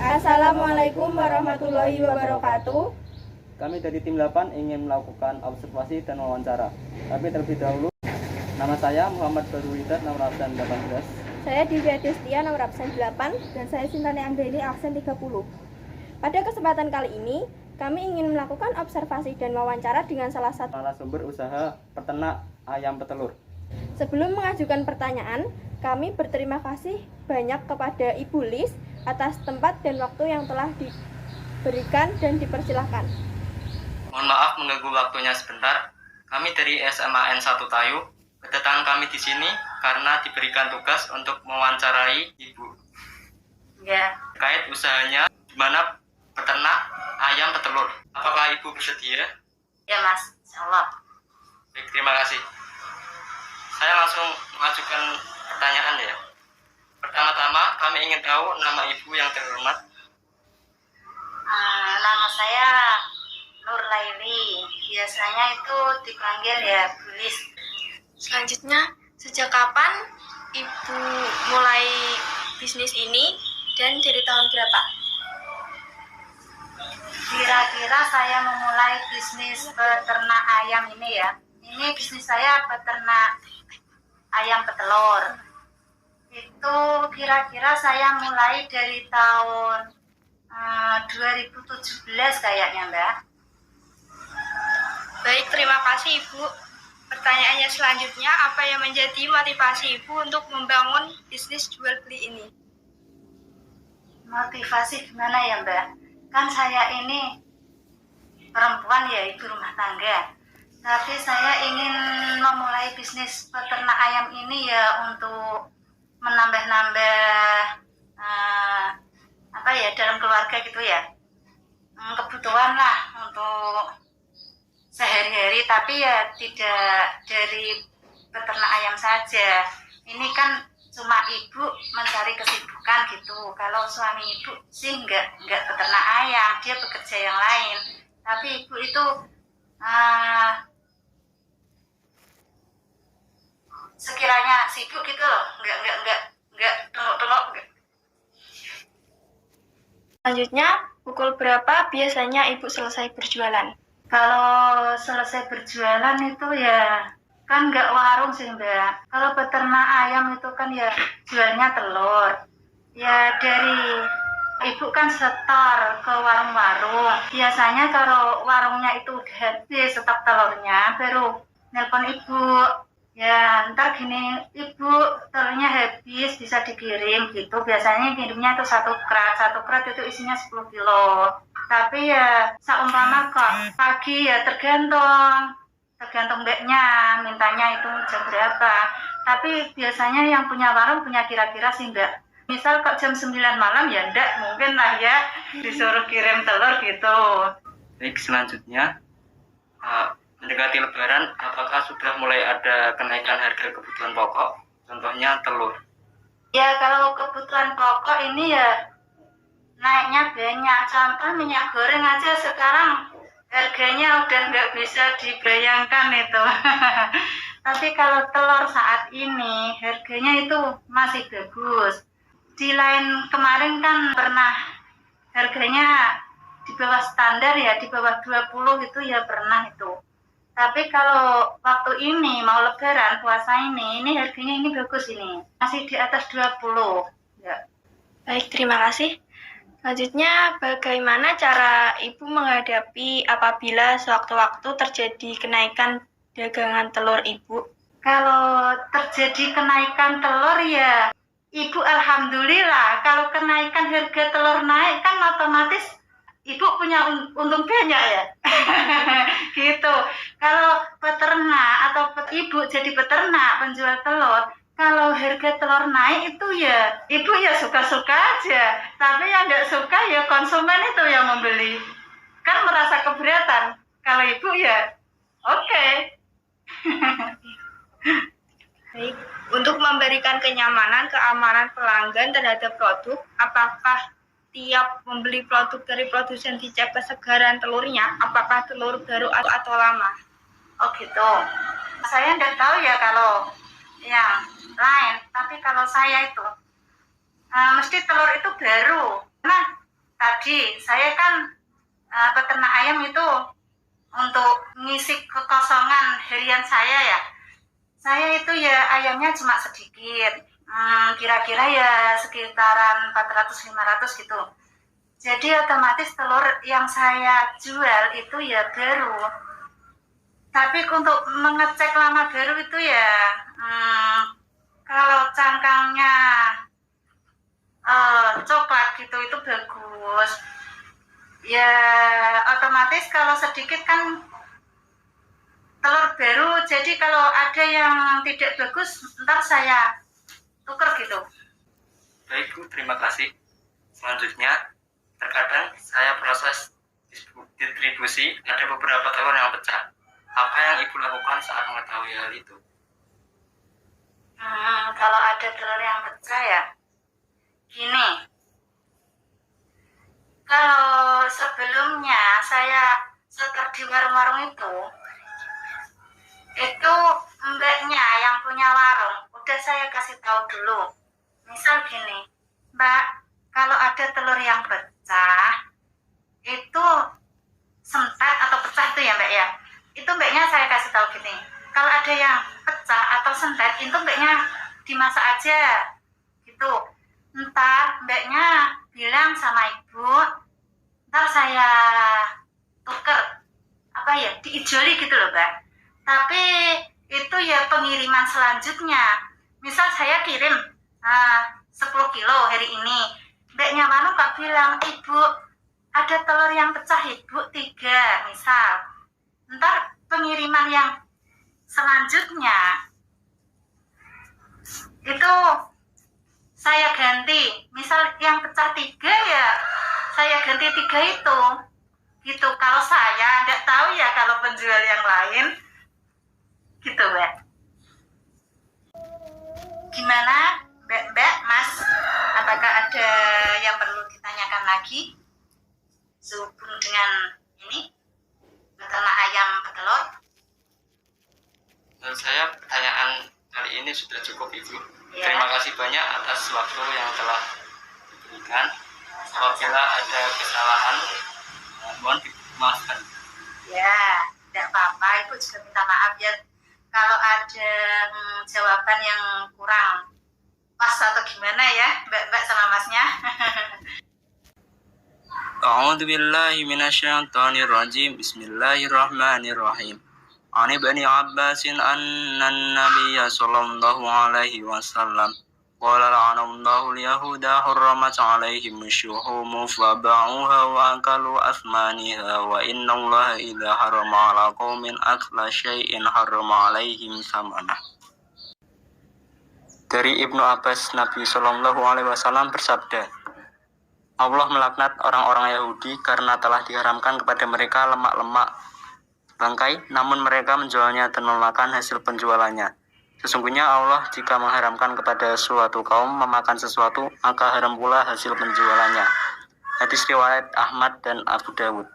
Assalamualaikum warahmatullahi wabarakatuh. Kami dari tim 8 ingin melakukan observasi dan wawancara. Tapi terlebih dahulu, nama saya Muhammad Barulidat, nomor absen 18. Saya Divya Destia, nomor absen 8, dan saya Sintani Anggreni, absen 30. Pada kesempatan kali ini, kami ingin melakukan observasi dan wawancara dengan salah satu Narasumber usaha peternak ayam petelur. Sebelum mengajukan pertanyaan, kami berterima kasih banyak kepada Ibu Lis atas tempat dan waktu yang telah diberikan dan dipersilahkan. Mohon maaf mengganggu waktunya sebentar. Kami dari SMA N1 Tayu, kedatangan kami di sini karena diberikan tugas untuk mewawancarai Ibu. Ya. Terkait usahanya di mana peternak ayam petelur. Apakah Ibu bersedia? Ya Mas, insyaallah. Baik, terima kasih. Saya langsung mengajukan pertanyaan ya. Pertama-tama kami ingin tahu nama Ibu yang terhormat. Nama saya Nur Laili. Biasanya itu dipanggil ya Bu Lis. Selanjutnya, sejak kapan Ibu mulai bisnis ini dan dari tahun berapa? Kira-kira saya memulai bisnis peternak ayam ini ya. Ini bisnis saya peternak ayam petelur. Itu kira-kira saya mulai dari tahun 2017 kayaknya Mbak. Baik, terima kasih Ibu. Pertanyaannya selanjutnya, apa yang menjadi motivasi Ibu untuk membangun bisnis jual beli ini? Motivasi gimana ya Mbak? Kan saya ini perempuan ya, ibu rumah tangga. Tapi saya ingin memulai bisnis peternak ayam ini ya untuk menambah-nambah dalam keluarga gitu ya. Kebutuhan lah untuk sehari-hari, tapi ya tidak dari peternak ayam saja. Ini kan cuma ibu mencari kesibukan gitu. Kalau suami ibu sih enggak peternak ayam, dia bekerja yang lain. Tapi ibu itu sekiranya sibuk gitu loh, enggak tengok-tengok. Selanjutnya, pukul berapa biasanya Ibu selesai berjualan? Kalau selesai berjualan itu ya kan nggak warung sih Mbak. Kalau peternak ayam itu kan ya jualnya telur. Ya dari ibu kan setor ke warung-warung. Biasanya kalau warungnya itu udah habis stok telurnya, baru nelpon ibu. Ya ntar gini, ibu telurnya habis bisa dikirim gitu. Biasanya kirimnya itu satu krat itu isinya 10 kilo. Tapi ya seumpama kok pagi ya tergantung mbaknya mintanya itu jam berapa. Tapi biasanya yang punya warung punya kira-kira sih Mbak. Misal kok jam 9 malam ya enggak mungkin lah ya disuruh kirim telur gitu. Baik, selanjutnya mendekati Lebaran, apakah sudah mulai ada kenaikan harga kebutuhan pokok, contohnya telur? Ya kalau kebutuhan pokok ini ya naiknya banyak. Contoh minyak goreng aja sekarang harganya udah nggak bisa dibayangkan itu. Tapi kalau telur saat ini harganya itu masih bagus. Di lain kemarin kan pernah harganya di bawah standar ya, di bawah 20 itu ya pernah itu. Tapi kalau waktu ini mau Lebaran puasa ini harganya ini bagus ini. Masih di atas 20. Ya. Baik, terima kasih. Selanjutnya, bagaimana cara Ibu menghadapi apabila sewaktu-waktu terjadi kenaikan dagangan telur Ibu? Kalau terjadi kenaikan telur ya, Ibu alhamdulillah. Kalau kenaikan harga telur naik kan otomatis Ibu punya untung banyak ya. Gitu. Kalau peternak atau ibu jadi peternak penjual telur, kalau harga telur naik itu ya ibu ya suka-suka aja. Tapi yang nggak suka ya konsumen itu yang membeli. Kan merasa keberatan. Kalau ibu ya oke. Baik, untuk memberikan kenyamanan, keamanan pelanggan terhadap produk, apakah tiap membeli produk dari produsen dicek kesegaran telurnya, apakah telur baru atau lama? Oh gitu. Saya nggak tahu ya kalau yang lain, tapi kalau saya itu mesti telur itu baru. Nah tadi saya kan peternak ayam itu untuk ngisi kekosongan harian saya ya. Saya itu ya ayamnya cuma sedikit, kira-kira ya sekitaran 400-500 gitu. Jadi otomatis telur yang saya jual itu ya baru. Tapi untuk mengecek lama baru itu ya, kalau cangkangnya coklat gitu itu bagus. Ya otomatis kalau sedikit kan telur baru, jadi kalau ada yang tidak bagus ntar saya tuker gitu. Baik Bu, terima kasih. Selanjutnya, terkadang saya proses distribusi ada beberapa telur yang pecah. Apa yang Ibu lakukan saat mengetahui hal itu? Kalau ada telur yang pecah ya gini, kalau sebelumnya saya setor di warung-warung itu mbaknya yang punya warung udah saya kasih tahu dulu. Misal gini, Mbak, kalau ada telur yang pecah itu sentet atau pecah itu ya Mbak ya, itu mbaknya saya kasih tahu gini, kalau ada yang pecah atau sentet itu mbaknya dimasak aja gitu. Ntar mbaknya bilang sama ibu, ntar saya tuker diijoli gitu loh Mbak. Tapi itu ya pengiriman selanjutnya. Misal saya kirim 10 kilo hari ini, mbaknya Manu kak bilang, ibu ada telur yang pecah ibu 3 misal. Ntar pengiriman yang selanjutnya itu saya ganti, misal yang pecah 3 ya saya ganti 3 itu gitu. Kalau saya nggak tahu ya kalau penjual yang lain gitu Mbak. Gimana Mbak, Mas, apakah ada yang perlu ditanyakan lagi sehubung dengan ini peternak ayam petelur? Menurut saya pertanyaan kali ini sudah cukup Ibu. Ya. Terima kasih banyak atas waktu yang telah diberikan. Apabila ada kesalahan, mohon dimaafkan. Ya, tidak apa-apa. Ibu juga minta maaf ya kalau ada jawaban yang kurang pas atau gimana ya Mbak sama Masnya. A'udzu billahi minasyaitonir rajim. Bismillahirrahmanirrahim. Ani Ibnu Abbas anna an-nabiy sallallahu alaihi wasallam qala la'anallahu al-yahuda harramat 'alaihim asy-syuhum faba'uha wa akalu athmaniha wa innallaha idza harrama 'ala qaumin akla syai'in harrama 'alaihim samanah. Dari Ibnu Abbas, Nabi sallallahu alaihi wasallam bersabda, Allah melaknat orang-orang Yahudi karena telah diharamkan kepada mereka lemak-lemak bangkai, namun mereka menjualnya dan memakan hasil penjualannya. Sesungguhnya Allah jika mengharamkan kepada suatu kaum memakan sesuatu, maka haram pula hasil penjualannya. Hadis riwayat Ahmad dan Abu Dawud.